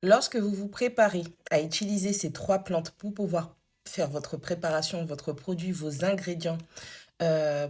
Lorsque vous vous préparez à utiliser ces 3 plantes pour pouvoir faire votre préparation, votre produit, vos ingrédients,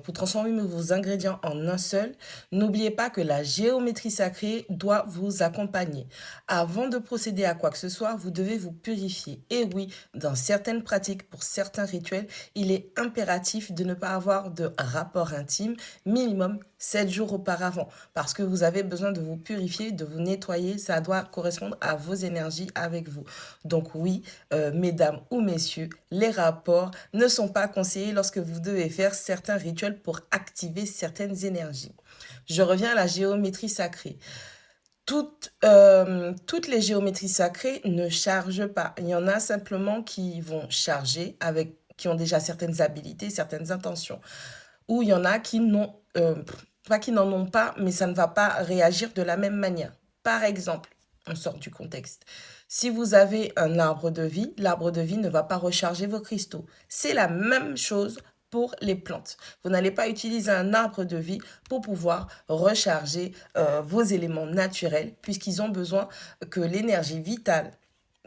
pour transformer vos ingrédients en un seul, n'oubliez pas que la géométrie sacrée doit vous accompagner. Avant de procéder à quoi que ce soit, vous devez vous purifier. Et oui, dans certaines pratiques, pour certains rituels, il est impératif de ne pas avoir de rapport intime minimum 7 jours auparavant parce que vous avez besoin de vous purifier, de vous nettoyer. Ça doit correspondre à vos énergies avec vous. Donc oui, mesdames ou messieurs, les rapports ne sont pas conseillés lorsque vous devez faire certains rituels pour activer certaines énergies. Je reviens à la géométrie sacrée. Toutes les géométries sacrées ne chargent pas. Il y en a simplement qui vont charger qui ont déjà certaines habilités, certaines intentions. Ou il y en a qui n'ont, pas qui n'en ont pas, mais ça ne va pas réagir de la même manière. Par exemple, on sort du contexte. Si vous avez un arbre de vie, l'arbre de vie ne va pas recharger vos cristaux. C'est la même chose pour les plantes. Vous n'allez pas utiliser un arbre de vie pour pouvoir recharger vos éléments naturels, puisqu'ils ont besoin que l'énergie vitale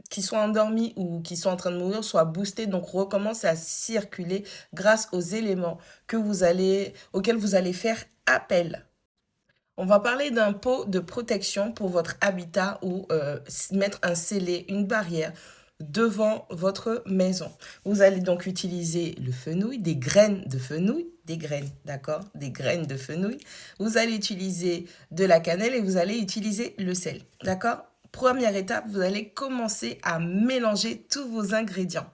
qui sont endormis ou qui sont en train de mourir soit boostés, donc recommence à circuler grâce aux éléments auxquels vous allez faire appel. On va parler d'un pot de protection pour votre habitat ou mettre un scellé, une barrière devant votre maison. Vous allez donc utiliser le fenouil, des graines de fenouil, des graines, d'accord? Des graines de fenouil. Vous allez utiliser de la cannelle et vous allez utiliser le sel, d'accord? Première étape, vous allez commencer à mélanger tous vos ingrédients.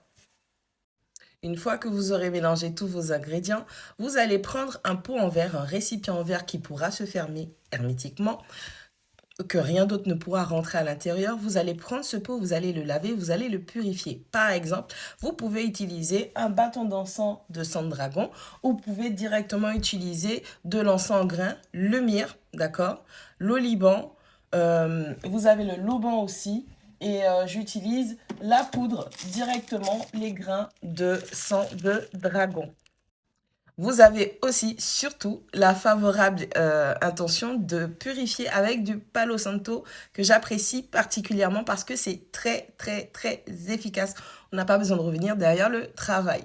Une fois que vous aurez mélangé tous vos ingrédients, vous allez prendre un pot en verre, un récipient en verre qui pourra se fermer hermétiquement, que rien d'autre ne pourra rentrer à l'intérieur. Vous allez prendre ce pot, vous allez le laver, vous allez le purifier. Par exemple, vous pouvez utiliser un bâton d'encens de sang de dragon ou vous pouvez directement utiliser de l'encens en grains, le myrrhe, d'accord, l'oliban, vous avez le lauban aussi et j'utilise la poudre directement, les grains de sang de dragon. Vous avez aussi, surtout, la favorable intention de purifier avec du Palo Santo que j'apprécie particulièrement parce que c'est très, très, très efficace. On n'a pas besoin de revenir derrière le travail.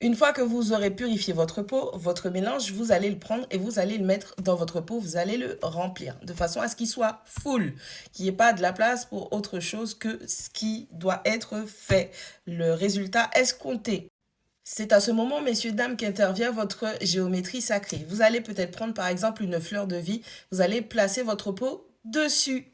Une fois que vous aurez purifié votre pot, votre mélange, vous allez le prendre et vous allez le mettre dans votre pot, vous allez le remplir de façon à ce qu'il soit full, qu'il n'y ait pas de la place pour autre chose que ce qui doit être fait. Le résultat escompté. C'est à ce moment, messieurs, dames, qu'intervient votre géométrie sacrée. Vous allez peut-être prendre par exemple une fleur de vie, vous allez placer votre pot dessus.